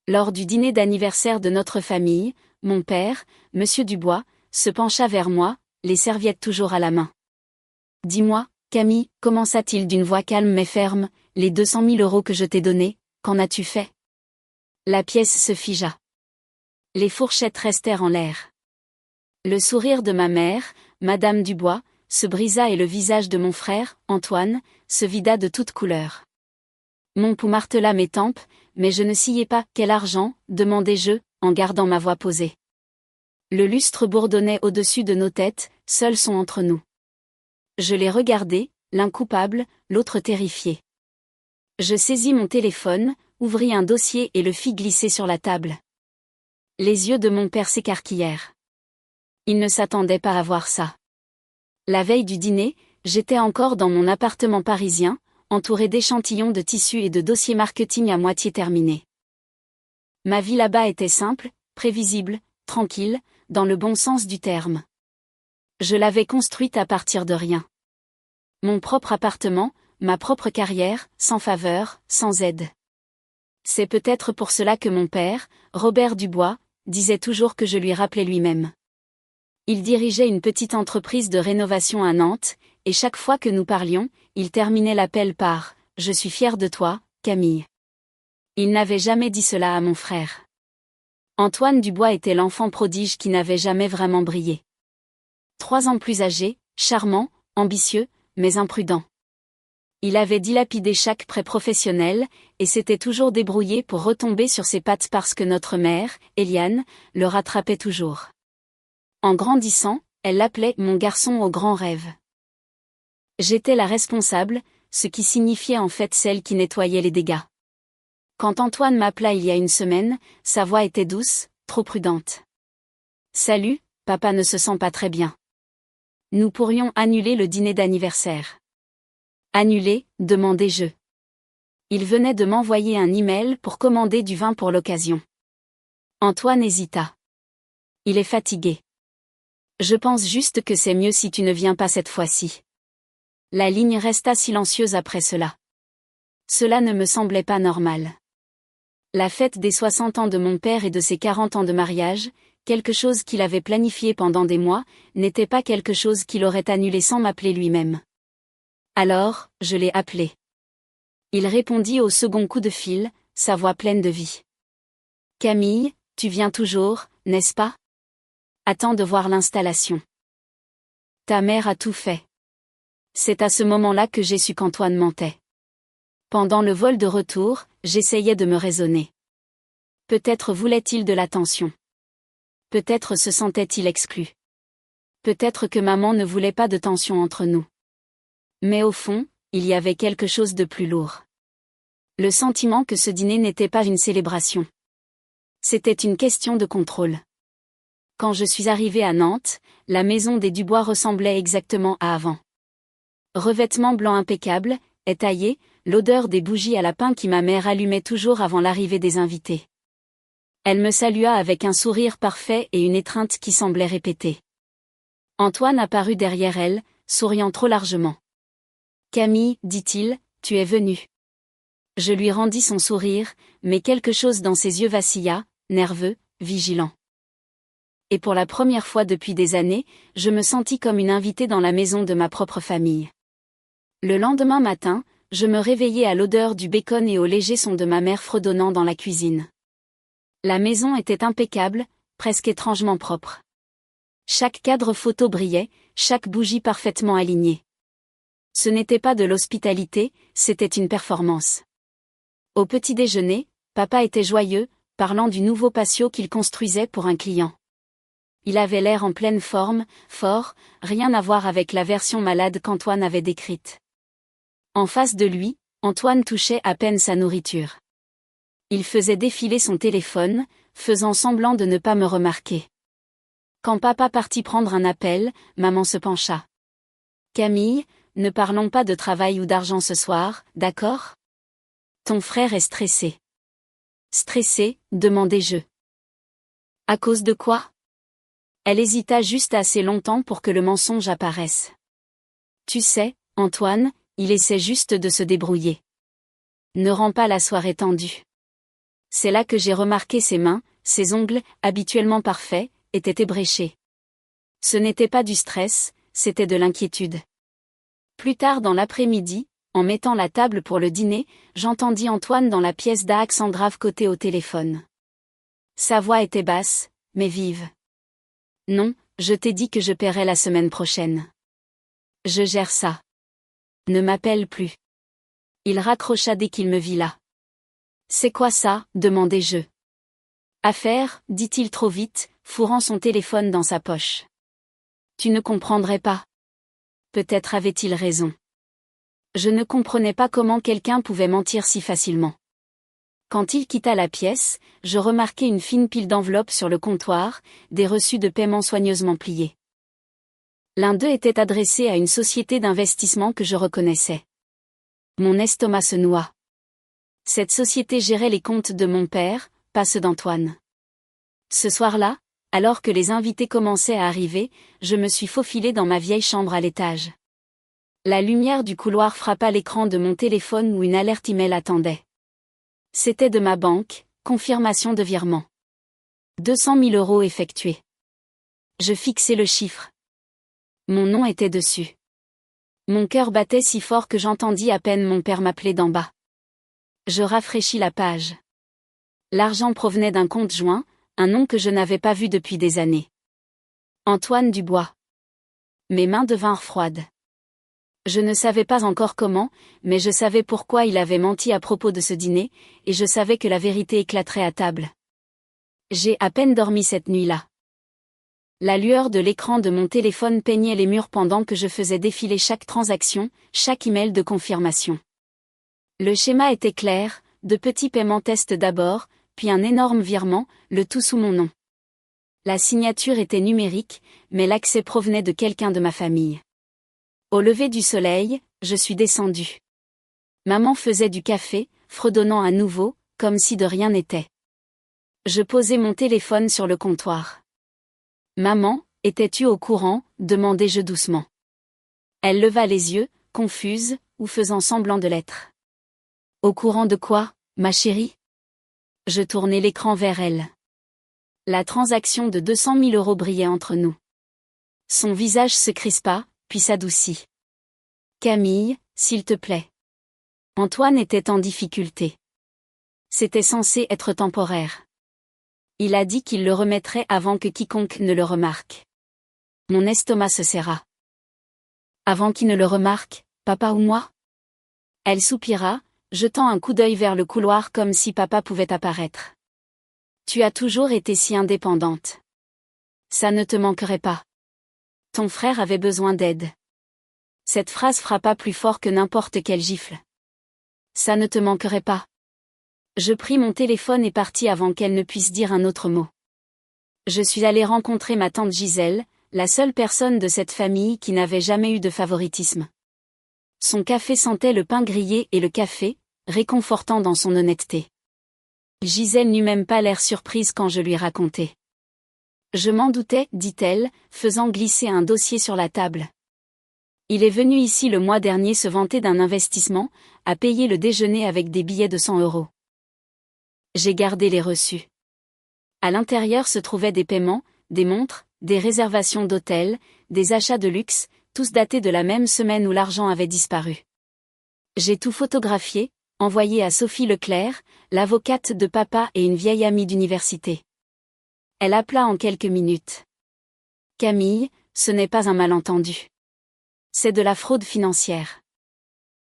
Lors du dîner d'anniversaire de notre famille, mon père, Monsieur Dubois, se pencha vers moi, les serviettes toujours à la main. « Dis-moi, Camille, commença-t-il d'une voix calme mais ferme, les 200 000 € que je t'ai donnés, qu'en as-tu fait ?» La pièce se figea. Les fourchettes restèrent en l'air. Le sourire de ma mère, Madame Dubois, se brisa et le visage de mon frère, Antoine, se vida de toute couleur. Mon pouls martela mes tempes, mais je ne sciais pas. « Quel argent ?» demandai-je, en gardant ma voix posée. Le lustre bourdonnait au-dessus de nos têtes, seuls sont entre nous. Je les regardai, l'un coupable, l'autre terrifié. Je saisis mon téléphone, ouvris un dossier et le fis glisser sur la table. Les yeux de mon père s'écarquillèrent. Il ne s'attendait pas à voir ça. La veille du dîner, j'étais encore dans mon appartement parisien, entouré d'échantillons de tissus et de dossiers marketing à moitié terminés. Ma vie là-bas était simple, prévisible, tranquille, dans le bon sens du terme. Je l'avais construite à partir de rien. Mon propre appartement, ma propre carrière, sans faveur, sans aide. C'est peut-être pour cela que mon père, Robert Dubois, disait toujours que je lui rappelais lui-même. Il dirigeait une petite entreprise de rénovation à Nantes, et chaque fois que nous parlions, il terminait l'appel par « Je suis fier de toi, Camille ». Il n'avait jamais dit cela à mon frère. Antoine Dubois était l'enfant prodige qui n'avait jamais vraiment brillé. 3 ans plus âgé, charmant, ambitieux, mais imprudent. Il avait dilapidé chaque prêt professionnel, et s'était toujours débrouillé pour retomber sur ses pattes parce que notre mère, Eliane, le rattrapait toujours. En grandissant, elle l'appelait « mon garçon aux grands rêves ». J'étais la responsable, ce qui signifiait en fait celle qui nettoyait les dégâts. Quand Antoine m'appela il y a une semaine, sa voix était douce, trop prudente. « Salut, papa ne se sent pas très bien. Nous pourrions annuler le dîner d'anniversaire. » « Annuler ?» demandai-je. Il venait de m'envoyer un email pour commander du vin pour l'occasion. Antoine hésita. « Il est fatigué. Je pense juste que c'est mieux si tu ne viens pas cette fois-ci. » La ligne resta silencieuse après cela. Cela ne me semblait pas normal. La fête des 60 ans de mon père et de ses 40 ans de mariage, quelque chose qu'il avait planifié pendant des mois, n'était pas quelque chose qu'il aurait annulé sans m'appeler lui-même. Alors, je l'ai appelé. Il répondit au second coup de fil, sa voix pleine de vie. « Camille, tu viens toujours, n'est-ce pas ? Attends de voir l'installation. Ta mère a tout fait. » C'est à ce moment-là que j'ai su qu'Antoine mentait. Pendant le vol de retour, j'essayais de me raisonner. Peut-être voulait-il de l'attention. Peut-être se sentait-il exclu. Peut-être que maman ne voulait pas de tension entre nous. Mais au fond, il y avait quelque chose de plus lourd. Le sentiment que ce dîner n'était pas une célébration. C'était une question de contrôle. Quand je suis arrivée à Nantes, la maison des Dubois ressemblait exactement à avant. Revêtement blanc impeccable, étayé, l'odeur des bougies à lapin qui ma mère allumait toujours avant l'arrivée des invités. Elle me salua avec un sourire parfait et une étreinte qui semblait répéter. Antoine apparut derrière elle, souriant trop largement. « Camille, dit-il, tu es venue. » Je lui rendis son sourire, mais quelque chose dans ses yeux vacilla, nerveux, vigilant. Et pour la première fois depuis des années, je me sentis comme une invitée dans la maison de ma propre famille. Le lendemain matin, je me réveillai à l'odeur du bacon et au léger son de ma mère fredonnant dans la cuisine. La maison était impeccable, presque étrangement propre. Chaque cadre photo brillait, chaque bougie parfaitement alignée. Ce n'était pas de l'hospitalité, c'était une performance. Au petit déjeuner, papa était joyeux, parlant du nouveau patio qu'il construisait pour un client. Il avait l'air en pleine forme, fort, rien à voir avec la version malade qu'Antoine avait décrite. En face de lui, Antoine touchait à peine sa nourriture. Il faisait défiler son téléphone, faisant semblant de ne pas me remarquer. Quand papa partit prendre un appel, maman se pencha. « Camille, ne parlons pas de travail ou d'argent ce soir, d'accord ? Ton frère est stressé. » « Stressé ?» demandai-je. « À cause de quoi ?» Elle hésita juste assez longtemps pour que le mensonge apparaisse. « Tu sais, Antoine, il essaie juste de se débrouiller. Ne rends pas la soirée tendue. C'est là que j'ai remarqué ses mains, ses ongles, habituellement parfaits, étaient ébréchés. Ce n'était pas du stress, c'était de l'inquiétude. Plus tard dans l'après-midi, en mettant la table pour le dîner, j'entendis Antoine dans la pièce d'accent grave côté au téléphone. Sa voix était basse, mais vive. Non, je t'ai dit que je paierais la semaine prochaine. Je gère ça. Ne m'appelle plus. Il raccrocha dès qu'il me vit là. C'est quoi ça, demandai-je. Affaire, dit-il trop vite, fourrant son téléphone dans sa poche. Tu ne comprendrais pas. Peut-être avait-il raison. Je ne comprenais pas comment quelqu'un pouvait mentir si facilement. Quand il quitta la pièce, je remarquai une fine pile d'enveloppes sur le comptoir, des reçus de paiement soigneusement pliés. L'un d'eux était adressé à une société d'investissement que je reconnaissais. Mon estomac se noua. Cette société gérait les comptes de mon père, pas ceux d'Antoine. Ce soir-là, alors que les invités commençaient à arriver, je me suis faufilé dans ma vieille chambre à l'étage. La lumière du couloir frappa l'écran de mon téléphone où une alerte email attendait. C'était de ma banque, confirmation de virement. 200 000 € effectués. Je fixai le chiffre. Mon nom était dessus. Mon cœur battait si fort que j'entendis à peine mon père m'appeler d'en bas. Je rafraîchis la page. L'argent provenait d'un compte joint, un nom que je n'avais pas vu depuis des années. Antoine Dubois. Mes mains devinrent froides. Je ne savais pas encore comment, mais je savais pourquoi il avait menti à propos de ce dîner, et je savais que la vérité éclaterait à table. J'ai à peine dormi cette nuit-là. La lueur de l'écran de mon téléphone peignait les murs pendant que je faisais défiler chaque transaction, chaque email de confirmation. Le schéma était clair, de petits paiements test d'abord, puis un énorme virement, le tout sous mon nom. La signature était numérique, mais l'accès provenait de quelqu'un de ma famille. Au lever du soleil, je suis descendue. Maman faisait du café, fredonnant à nouveau, comme si de rien n'était. Je posai mon téléphone sur le comptoir. « Maman, étais-tu au courant ?» demandai-je doucement. Elle leva les yeux, confuse, ou faisant semblant de l'être. « Au courant de quoi, ma chérie ?» Je tournai l'écran vers elle. La transaction de 200 000 € brillait entre nous. Son visage se crispa, puis s'adoucit. « Camille, s'il te plaît. » Antoine était en difficulté. C'était censé être temporaire. Il a dit qu'il le remettrait avant que quiconque ne le remarque. Mon estomac se serra. Avant qu'il ne le remarque, papa ou moi ? Elle soupira, jetant un coup d'œil vers le couloir comme si papa pouvait apparaître. Tu as toujours été si indépendante. Ça ne te manquerait pas. Ton frère avait besoin d'aide. Cette phrase frappa plus fort que n'importe quelle gifle. Ça ne te manquerait pas. Je pris mon téléphone et partis avant qu'elle ne puisse dire un autre mot. Je suis allée rencontrer ma tante Gisèle, la seule personne de cette famille qui n'avait jamais eu de favoritisme. Son café sentait le pain grillé et le café, réconfortant dans son honnêteté. Gisèle n'eut même pas l'air surprise quand je lui racontai. Je m'en doutais, dit-elle, faisant glisser un dossier sur la table. Il est venu ici le mois dernier se vanter d'un investissement, à payer le déjeuner avec des billets de 100 €. J'ai gardé les reçus. À l'intérieur se trouvaient des paiements, des montres, des réservations d'hôtels, des achats de luxe, tous datés de la même semaine où l'argent avait disparu. J'ai tout photographié, envoyé à Sophie Leclerc, l'avocate de papa et une vieille amie d'université. Elle appela en quelques minutes. Camille, ce n'est pas un malentendu. C'est de la fraude financière.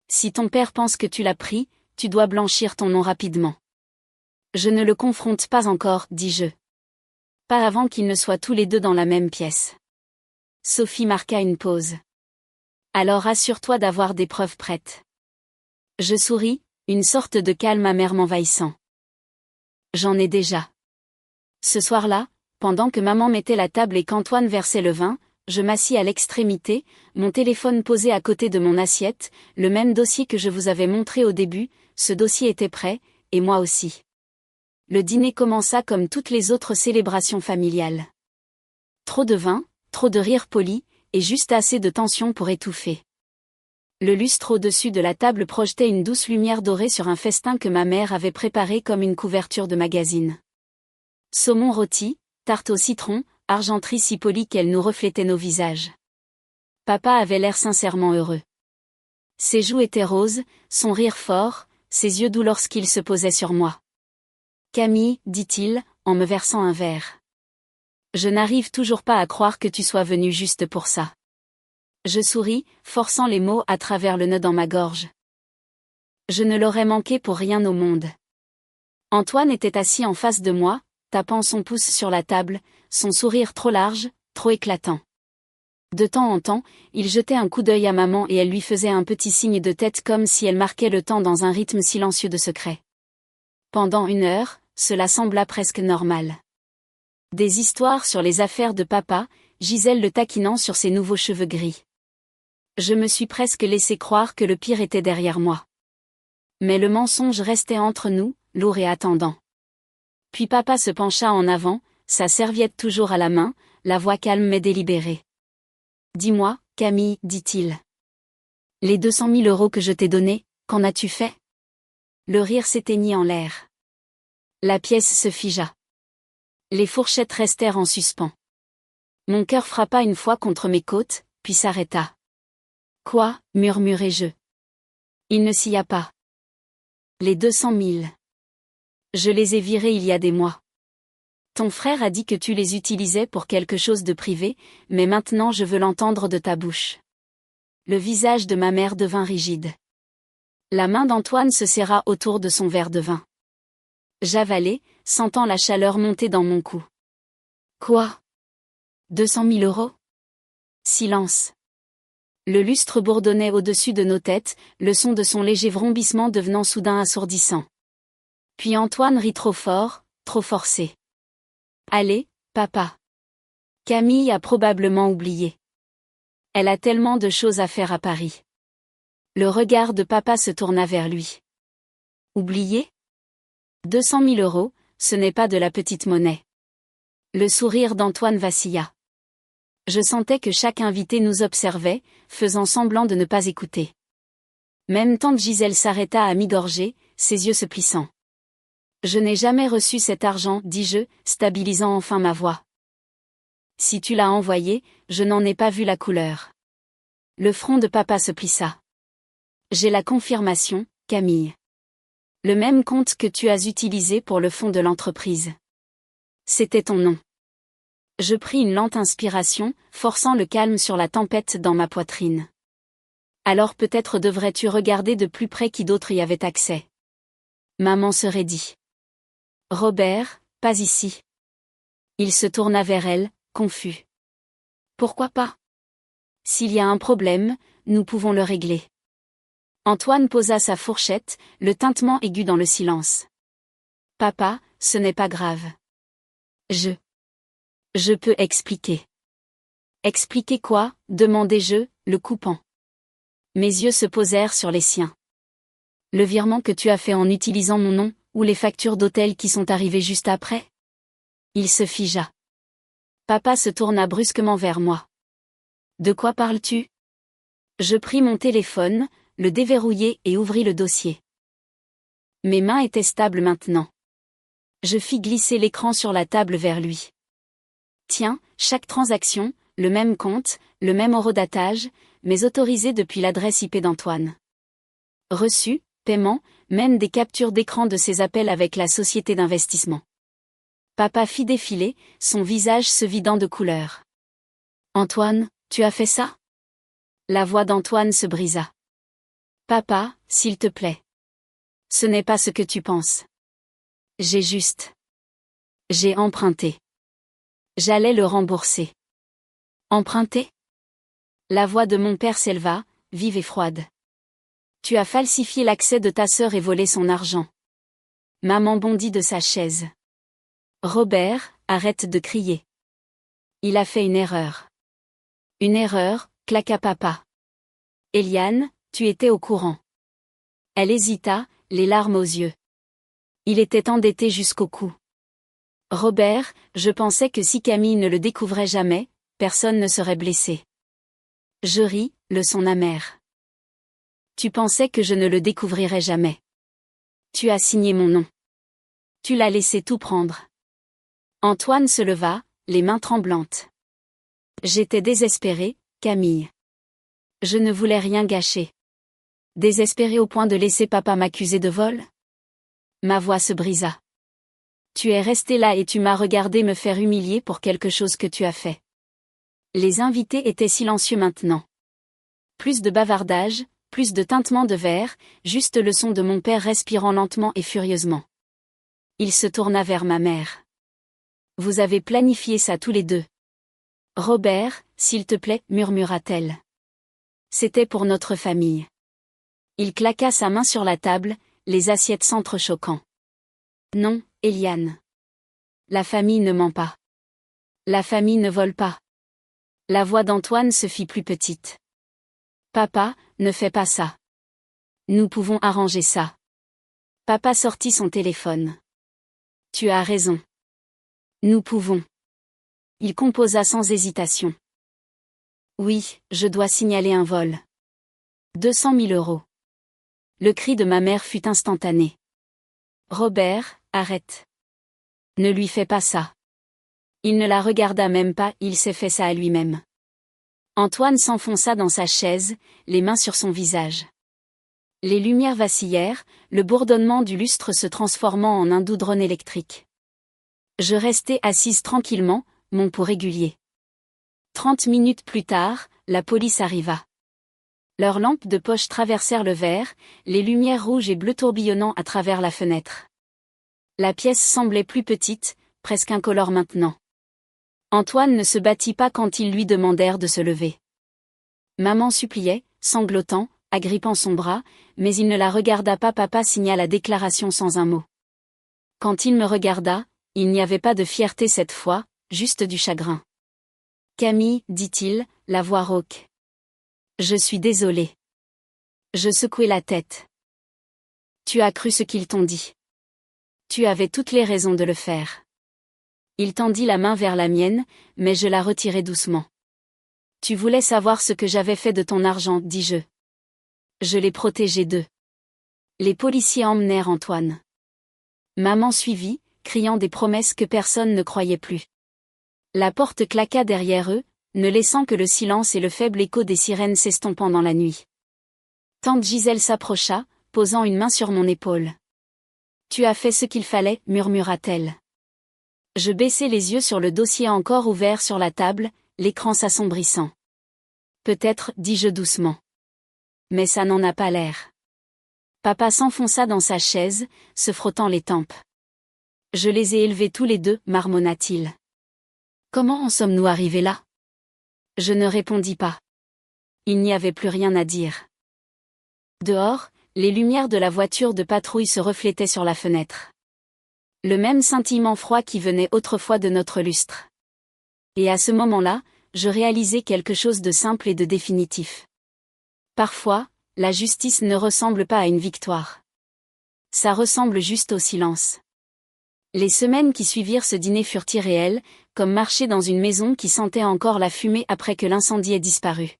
Si ton père pense que tu l'as pris, tu dois blanchir ton nom rapidement. Je ne le confronte pas encore, dis-je. Pas avant qu'ils ne soient tous les deux dans la même pièce. Sophie marqua une pause. Alors assure-toi d'avoir des preuves prêtes. Je souris, une sorte de calme amer m'envahissant. J'en ai déjà. Ce soir-là, pendant que maman mettait la table et qu'Antoine versait le vin, je m'assis à l'extrémité, mon téléphone posé à côté de mon assiette, le même dossier que je vous avais montré au début, ce dossier était prêt, et moi aussi. Le dîner commença comme toutes les autres célébrations familiales. Trop de vin, trop de rires polis, et juste assez de tension pour étouffer. Le lustre au-dessus de la table projetait une douce lumière dorée sur un festin que ma mère avait préparé comme une couverture de magazine. Saumon rôti, tarte au citron, argenterie si polie qu'elle nous reflétait nos visages. Papa avait l'air sincèrement heureux. Ses joues étaient roses, son rire fort, ses yeux doux lorsqu'il se posait sur moi. Camille, dit-il, en me versant un verre. Je n'arrive toujours pas à croire que tu sois venue juste pour ça. Je souris, forçant les mots à travers le nœud dans ma gorge. Je ne l'aurais manqué pour rien au monde. Antoine était assis en face de moi, tapant son pouce sur la table, son sourire trop large, trop éclatant. De temps en temps, il jetait un coup d'œil à maman et elle lui faisait un petit signe de tête comme si elle marquait le temps dans un rythme silencieux de secret. Pendant 1 heure, cela sembla presque normal. Des histoires sur les affaires de papa, Gisèle le taquinant sur ses nouveaux cheveux gris. Je me suis presque laissé croire que le pire était derrière moi. Mais le mensonge restait entre nous, lourd et attendant. Puis papa se pencha en avant, sa serviette toujours à la main, la voix calme mais délibérée. « Dis-moi, Camille, dit-il. Les 200 000 € que je t'ai donnés, qu'en as-tu fait ?» Le rire s'éteignit en l'air. La pièce se figea. Les fourchettes restèrent en suspens. Mon cœur frappa une fois contre mes côtes, puis s'arrêta. « Quoi ?» murmurai-je. Il ne s'y a pas. Les 200 000. Je les ai virés il y a des mois. Ton frère a dit que tu les utilisais pour quelque chose de privé, mais maintenant je veux l'entendre de ta bouche. Le visage de ma mère devint rigide. La main d'Antoine se serra autour de son verre de vin. J'avalai, sentant la chaleur monter dans mon cou. Quoi ? 200 000 €? Silence. Le lustre bourdonnait au-dessus de nos têtes, le son de son léger vrombissement devenant soudain assourdissant. Puis Antoine rit trop fort, trop forcé. Allez, papa. Camille a probablement oublié. Elle a tellement de choses à faire à Paris. Le regard de papa se tourna vers lui. Oublié ? 200 000 €, ce n'est pas de la petite monnaie. Le sourire d'Antoine vacilla. Je sentais que chaque invité nous observait, faisant semblant de ne pas écouter. Même tante Gisèle s'arrêta à mi-gorgée, ses yeux se plissant. Je n'ai jamais reçu cet argent, dis-je, stabilisant enfin ma voix. Si tu l'as envoyé, je n'en ai pas vu la couleur. Le front de papa se plissa. J'ai la confirmation, Camille. Le même compte que tu as utilisé pour le fonds de l'entreprise. C'était ton nom. Je pris une lente inspiration, forçant le calme sur la tempête dans ma poitrine. Alors peut-être devrais-tu regarder de plus près qui d'autre y avait accès. Maman se raidit. Robert, pas ici. Il se tourna vers elle, confus. Pourquoi pas ? S'il y a un problème, nous pouvons le régler. Antoine posa sa fourchette, le tintement aigu dans le silence. Papa, ce n'est pas grave. Je peux expliquer. Expliquer quoi ? Demandai-je, le coupant. Mes yeux se posèrent sur les siens. Le virement que tu as fait en utilisant mon nom, ou les factures d'hôtel qui sont arrivées juste après ? Il se figea. Papa se tourna brusquement vers moi. De quoi parles-tu ? Je pris mon téléphone, le déverrouillai et ouvris le dossier. Mes mains étaient stables maintenant. Je fis glisser l'écran sur la table vers lui. Tiens, chaque transaction, le même compte, le même horodatage, mais autorisé depuis l'adresse IP d'Antoine. Reçu, paiement, même des captures d'écran de ses appels avec la société d'investissement. Papa fit défiler, son visage se vidant de couleur. Antoine, tu as fait ça ? La voix d'Antoine se brisa. Papa, s'il te plaît. Ce n'est pas ce que tu penses. J'ai emprunté. J'allais le rembourser. Emprunter ? La voix de mon père s'éleva, vive et froide. Tu as falsifié l'accès de ta sœur et volé son argent. Maman bondit de sa chaise. Robert, arrête de crier. Il a fait une erreur. Une erreur, claqua papa. Eliane, tu étais au courant. Elle hésita, les larmes aux yeux. Il était endetté jusqu'au cou. Robert, je pensais que si Camille ne le découvrait jamais, personne ne serait blessé. Je ris, le son amer. Tu pensais que je ne le découvrirais jamais. Tu as signé mon nom. Tu l'as laissé tout prendre. Antoine se leva, les mains tremblantes. J'étais désespérée, Camille. Je ne voulais rien gâcher. Désespérée au point de laisser papa m'accuser de vol? Ma voix se brisa. Tu es resté là et tu m'as regardé me faire humilier pour quelque chose que tu as fait. Les invités étaient silencieux maintenant. Plus de bavardage, plus de tintements de verre, juste le son de mon père respirant lentement et furieusement. Il se tourna vers ma mère. Vous avez planifié ça tous les deux. Robert, s'il te plaît, murmura-t-elle. C'était pour notre famille. Il claqua sa main sur la table, les assiettes s'entrechoquant. Non, Eliane. La famille ne ment pas. La famille ne vole pas. La voix d'Antoine se fit plus petite. Papa, ne fais pas ça. Nous pouvons arranger ça. Papa sortit son téléphone. Tu as raison. Nous pouvons. Il composa sans hésitation. Oui, je dois signaler un vol. 200 000 €. Le cri de ma mère fut instantané. Robert, arrête. Ne lui fais pas ça. Il ne la regarda même pas, il s'est fait ça à lui-même. Antoine s'enfonça dans sa chaise, les mains sur son visage. Les lumières vacillèrent, le bourdonnement du lustre se transformant en un doux drone électrique. Je restai assise tranquillement, mon pouls régulier. 30 minutes plus tard, la police arriva. Leurs lampes de poche traversèrent le verre, les lumières rouges et bleues tourbillonnant à travers la fenêtre. La pièce semblait plus petite, presque incolore maintenant. Antoine ne se battit pas quand ils lui demandèrent de se lever. Maman suppliait, sanglotant, agrippant son bras, mais il ne la regarda pas. Papa signa la déclaration sans un mot. Quand il me regarda, il n'y avait pas de fierté cette fois, juste du chagrin. Camille, dit-il, la voix rauque. Je suis désolé. Je secouai la tête. Tu as cru ce qu'ils t'ont dit. Tu avais toutes les raisons de le faire. Il tendit la main vers la mienne, mais je la retirai doucement. Tu voulais savoir ce que j'avais fait de ton argent, dis-je. Je l'ai protégé d'eux. Les policiers emmenèrent Antoine. Maman suivit, criant des promesses que personne ne croyait plus. La porte claqua derrière eux, ne laissant que le silence et le faible écho des sirènes s'estompant dans la nuit. Tante Gisèle s'approcha, posant une main sur mon épaule. Tu as fait ce qu'il fallait, murmura-t-elle. Je baissai les yeux sur le dossier encore ouvert sur la table, l'écran s'assombrissant. Peut-être, dis-je doucement. Mais ça n'en a pas l'air. Papa s'enfonça dans sa chaise, se frottant les tempes. Je les ai élevés tous les deux, marmonna-t-il. Comment en sommes-nous arrivés là? Je ne répondis pas. Il n'y avait plus rien à dire. Dehors, les lumières de la voiture de patrouille se reflétaient sur la fenêtre. Le même scintillement froid qui venait autrefois de notre lustre. Et à ce moment-là, je réalisai quelque chose de simple et de définitif. Parfois, la justice ne ressemble pas à une victoire. Ça ressemble juste au silence. Les semaines qui suivirent ce dîner furent irréelles, comme marcher dans une maison qui sentait encore la fumée après que l'incendie ait disparu.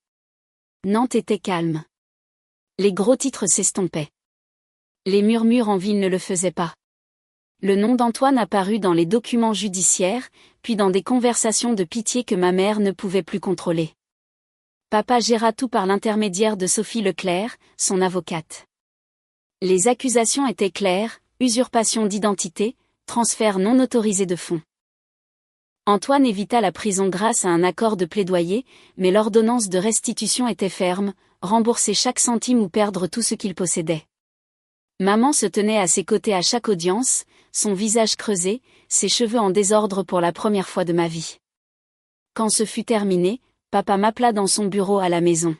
Nantes était calme. Les gros titres s'estompaient. Les murmures en ville ne le faisaient pas. Le nom d'Antoine apparut dans les documents judiciaires, puis dans des conversations de pitié que ma mère ne pouvait plus contrôler. Papa géra tout par l'intermédiaire de Sophie Leclerc, son avocate. Les accusations étaient claires, usurpation d'identité, transfert non autorisé de fonds. Antoine évita la prison grâce à un accord de plaidoyer, mais l'ordonnance de restitution était ferme, rembourser chaque centime ou perdre tout ce qu'il possédait. Maman se tenait à ses côtés à chaque audience, son visage creusé, ses cheveux en désordre pour la première fois de ma vie. Quand ce fut terminé, papa m'appela dans son bureau à la maison.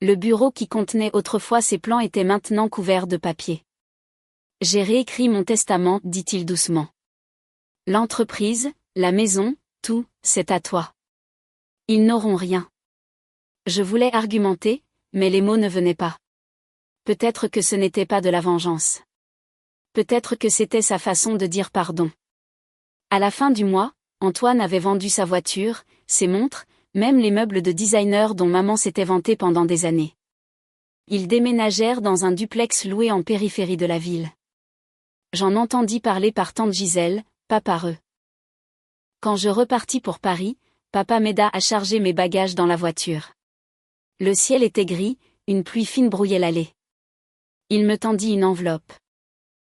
Le bureau qui contenait autrefois ses plans était maintenant couvert de papier. J'ai réécrit mon testament, dit-il doucement. L'entreprise, la maison, tout, c'est à toi. Ils n'auront rien. Je voulais argumenter, mais les mots ne venaient pas. Peut-être que ce n'était pas de la vengeance. Peut-être que c'était sa façon de dire pardon. À la fin du mois, Antoine avait vendu sa voiture, ses montres, même les meubles de designer dont maman s'était vantée pendant des années. Ils déménagèrent dans un duplex loué en périphérie de la ville. J'en entendis parler par tante Gisèle, pas par eux. Quand je repartis pour Paris, papa m'aida à charger mes bagages dans la voiture. Le ciel était gris, une pluie fine brouillait l'allée. Il me tendit une enveloppe.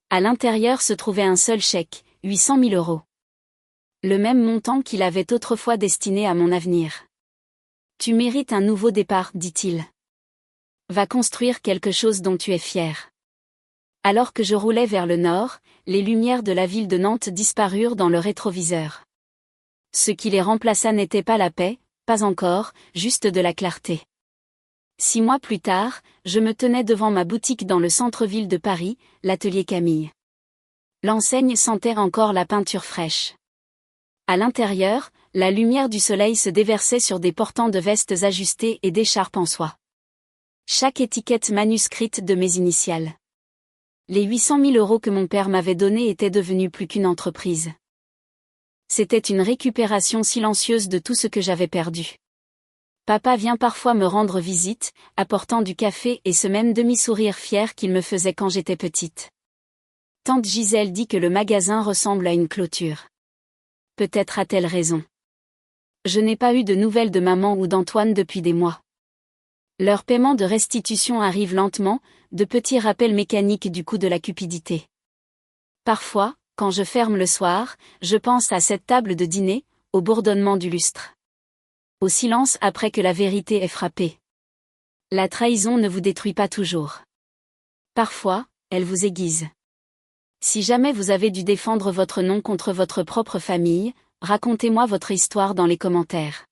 À l'intérieur se trouvait un seul chèque, 800 000 euros. Le même montant qu'il avait autrefois destiné à mon avenir. Tu mérites un nouveau départ, dit-il. Va construire quelque chose dont tu es fier. Alors que je roulais vers le nord, les lumières de la ville de Nantes disparurent dans le rétroviseur. Ce qui les remplaça n'était pas la paix, pas encore, juste de la clarté. 6 mois plus tard, je me tenais devant ma boutique dans le centre-ville de Paris, l'atelier Camille. L'enseigne sentait encore la peinture fraîche. À l'intérieur, la lumière du soleil se déversait sur des portants de vestes ajustées et d'écharpes en soie. Chaque étiquette manuscrite de mes initiales. Les 800 000 euros que mon père m'avait donnés étaient devenus plus qu'une entreprise. C'était une récupération silencieuse de tout ce que j'avais perdu. Papa vient parfois me rendre visite, apportant du café et ce même demi-sourire fier qu'il me faisait quand j'étais petite. Tante Gisèle dit que le magasin ressemble à une clôture. Peut-être a-t-elle raison. Je n'ai pas eu de nouvelles de maman ou d'Antoine depuis des mois. Leur paiement de restitution arrive lentement, de petits rappels mécaniques du coup de la cupidité. Parfois, quand je ferme le soir, je pense à cette table de dîner, au bourdonnement du lustre. Au silence après que la vérité ait frappé. La trahison ne vous détruit pas toujours. Parfois, elle vous aiguise. Si jamais vous avez dû défendre votre nom contre votre propre famille, racontez-moi votre histoire dans les commentaires.